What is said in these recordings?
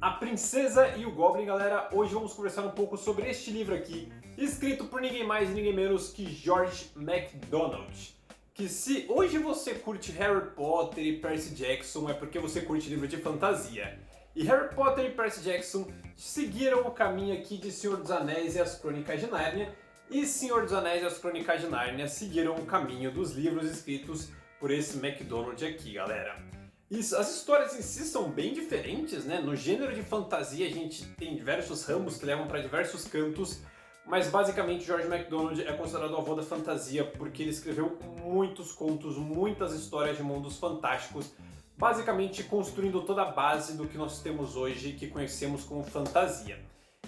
A Princesa e o Goblin, galera. Hoje vamos conversar um pouco sobre este livro aqui, escrito por ninguém mais e ninguém menos que George MacDonald. Que se hoje você curte Harry Potter e Percy Jackson é porque você curte livro de fantasia. E Harry Potter e Percy Jackson seguiram o caminho aqui de Senhor dos Anéis e as Crônicas de Nárnia, e Senhor dos Anéis e as Crônicas de Nárnia seguiram o caminho dos livros escritos por esse MacDonald aqui, galera. Isso, as histórias em si são bem diferentes, né? No gênero de fantasia a gente tem diversos ramos que levam para diversos cantos, mas basicamente George MacDonald é considerado o avô da fantasia porque ele escreveu muitos contos, muitas histórias de mundos fantásticos, basicamente construindo toda a base do que nós temos hoje, que conhecemos como fantasia.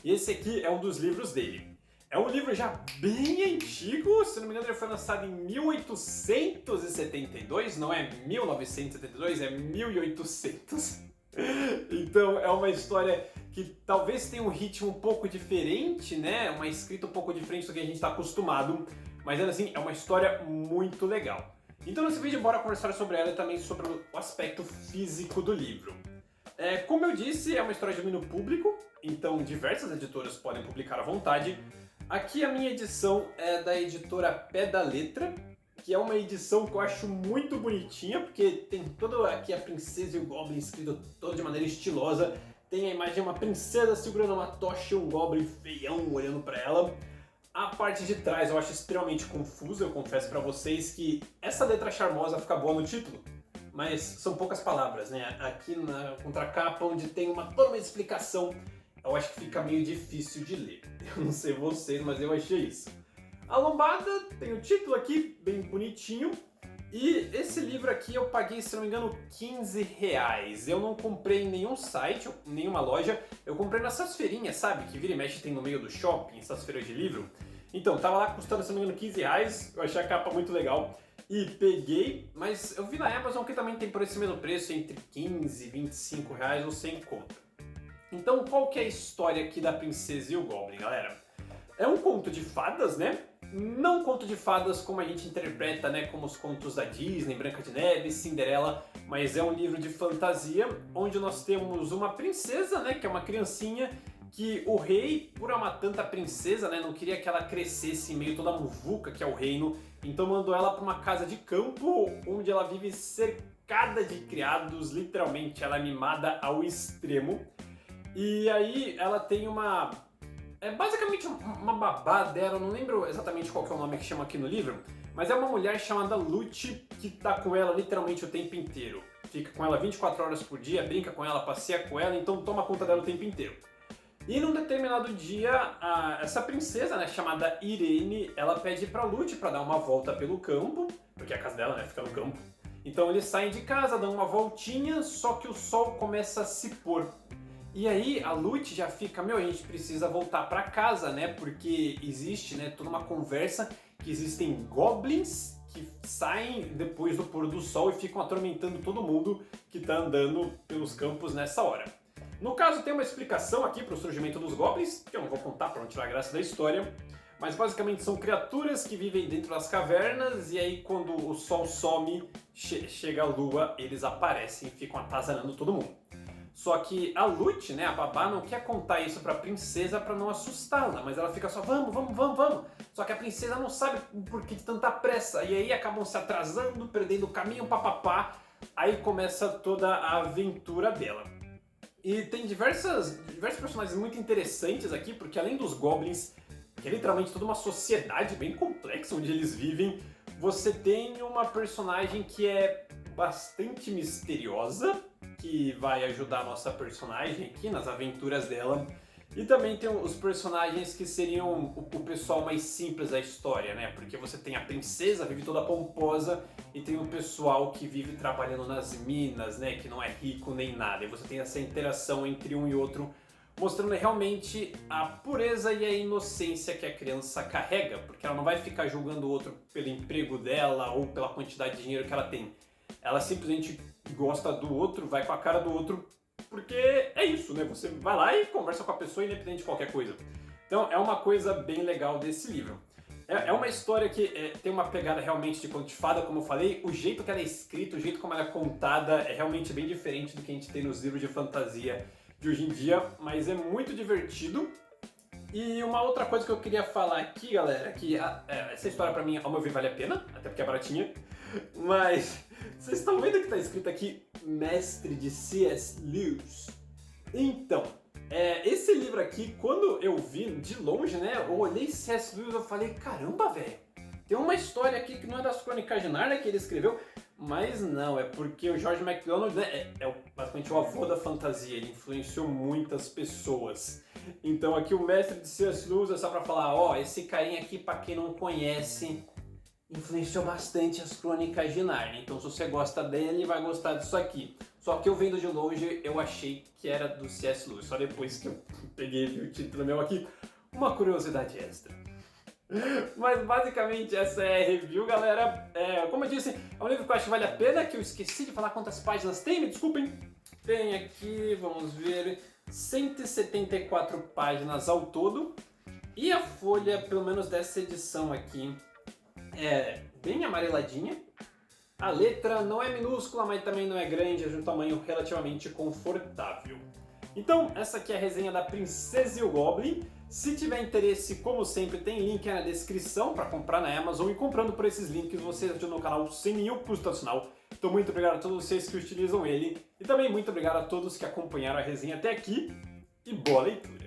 E esse aqui é um dos livros dele. É um livro já bem antigo, se não me engano ele foi lançado em 1872, não é 1972, é 1800. Então é uma história que talvez tenha um ritmo um pouco diferente, né? Uma escrita um pouco diferente do que a gente está acostumado, mas ainda assim é uma história muito legal. Então nesse vídeo bora conversar sobre ela e também sobre o aspecto físico do livro. Como eu disse, é uma história de domínio público, então diversas editoras podem publicar à vontade. Aqui a minha edição é da editora Pé da Letra, que é uma edição que eu acho muito bonitinha, porque tem toda aqui a princesa e o goblin escrito toda de maneira estilosa. Tem a imagem de uma princesa segurando uma tocha e um goblin feião olhando para ela. A parte de trás eu acho extremamente confusa, eu confesso para vocês que essa letra charmosa fica boa no título, mas são poucas palavras, né? Aqui na contracapa, onde tem toda uma explicação, eu acho que fica meio difícil de ler. Eu não sei vocês, mas eu achei isso. A lombada tem o título aqui, bem bonitinho. E esse livro aqui eu paguei, se não me engano, R$15. Eu não comprei em nenhum site, nenhuma loja. Eu comprei nessas feirinhas, sabe? Que vira e mexe tem no meio do shopping, essas feiras de livro. Então, tava lá custando, se não me engano, R$15. Eu achei a capa muito legal. E peguei, mas eu vi na Amazon que também tem por esse mesmo preço, entre 15 e 25 reais, você encontra. Então, qual que é a história aqui da Princesa e o Goblin, galera? É um conto de fadas, né? Não conto de fadas como a gente interpreta, né? Como os contos da Disney, Branca de Neve, Cinderela, mas é um livro de fantasia onde nós temos uma princesa, né? Que é uma criancinha que o rei, por amar tanta princesa, né? Não queria que ela crescesse em meio toda a muvuca que é o reino, então mandou ela para uma casa de campo onde ela vive cercada de criados, literalmente ela é mimada ao extremo. E aí ela tem basicamente uma babá dela, eu não lembro exatamente qual que é o nome que chama aqui no livro, mas é uma mulher chamada Lute que tá com ela literalmente o tempo inteiro. Fica com ela 24 horas por dia, brinca com ela, passeia com ela, então toma conta dela o tempo inteiro. E num determinado dia, essa princesa, né, chamada Irene, ela pede pra Lute pra dar uma volta pelo campo, porque a casa dela, né, fica no campo. Então eles saem de casa, dão uma voltinha, só que o sol começa a se pôr. E aí a Lute já fica, a gente precisa voltar pra casa, né? Porque existe, né, toda uma conversa que existem goblins que saem depois do pôr do sol e ficam atormentando todo mundo que tá andando pelos campos nessa hora. No caso tem uma explicação aqui pro surgimento dos goblins, que eu não vou contar para não tirar a graça da história, mas basicamente são criaturas que vivem dentro das cavernas e aí quando o sol some, chega a lua, eles aparecem e ficam atazanando todo mundo. Só que a Lute, né, a babá, não quer contar isso pra princesa pra não assustá-la, mas ela fica só, vamos. Só que a princesa não sabe por que de tanta pressa, e aí acabam se atrasando, perdendo o caminho, papapá, aí começa toda a aventura dela. E tem diversos personagens muito interessantes aqui, porque além dos goblins, que é literalmente toda uma sociedade bem complexa onde eles vivem, você tem uma personagem que é bastante misteriosa, que vai ajudar a nossa personagem aqui nas aventuras dela. E também tem os personagens que seriam o pessoal mais simples da história, né? Porque você tem a princesa, vive toda pomposa, e tem o pessoal que vive trabalhando nas minas, né? Que não é rico nem nada. E você tem essa interação entre um e outro, mostrando realmente a pureza e a inocência que a criança carrega, porque ela não vai ficar julgando o outro pelo emprego dela ou pela quantidade de dinheiro que ela tem. Ela simplesmente gosta do outro, vai com a cara do outro, porque é isso, né? Você vai lá e conversa com a pessoa independente de qualquer coisa. Então é uma coisa bem legal desse livro. É uma história que tem uma pegada realmente de conto de fada, como eu falei. O jeito que ela é escrita, o jeito como ela é contada é realmente bem diferente do que a gente tem nos livros de fantasia de hoje em dia, mas é muito divertido. E uma outra coisa que eu queria falar aqui, galera, que essa história pra mim, ao meu ver, vale a pena, até porque é baratinha, mas vocês estão vendo que tá escrito aqui Mestre de C.S. Lewis? Então, esse livro aqui, quando eu vi de longe, né, eu olhei C.S. Lewis e eu falei, caramba, velho, tem uma história aqui que não é das Crônicas de Nárnia que ele escreveu, mas não, é porque o George MacDonald, né, basicamente o avô da fantasia, ele influenciou muitas pessoas. Então aqui o Mestre de C.S. Lewis é só pra falar, ó, esse carinha aqui, pra quem não conhece, influenciou bastante as Crônicas de Nárnia. Então se você gosta dele, vai gostar disso aqui. Só que eu vendo de longe, eu achei que era do C.S. Lewis. Só depois que eu peguei o título meu aqui, uma curiosidade extra. Mas basicamente essa é a review, galera. Como eu disse, é um livro que eu acho que vale a pena, que eu esqueci de falar quantas páginas tem, me desculpem. Tem aqui, vamos ver, 174 páginas ao todo. E a folha, pelo menos dessa edição aqui, é bem amareladinha. A letra não é minúscula, mas também não é grande, é de um tamanho relativamente confortável. Então, essa aqui é a resenha da Princesa e o Goblin. Se tiver interesse, como sempre, tem link aí na descrição para comprar na Amazon. E comprando por esses links, você ajuda no canal sem nenhum custo adicional. Então, muito obrigado a todos vocês que utilizam ele. E também muito obrigado a todos que acompanharam a resenha até aqui. E boa leitura!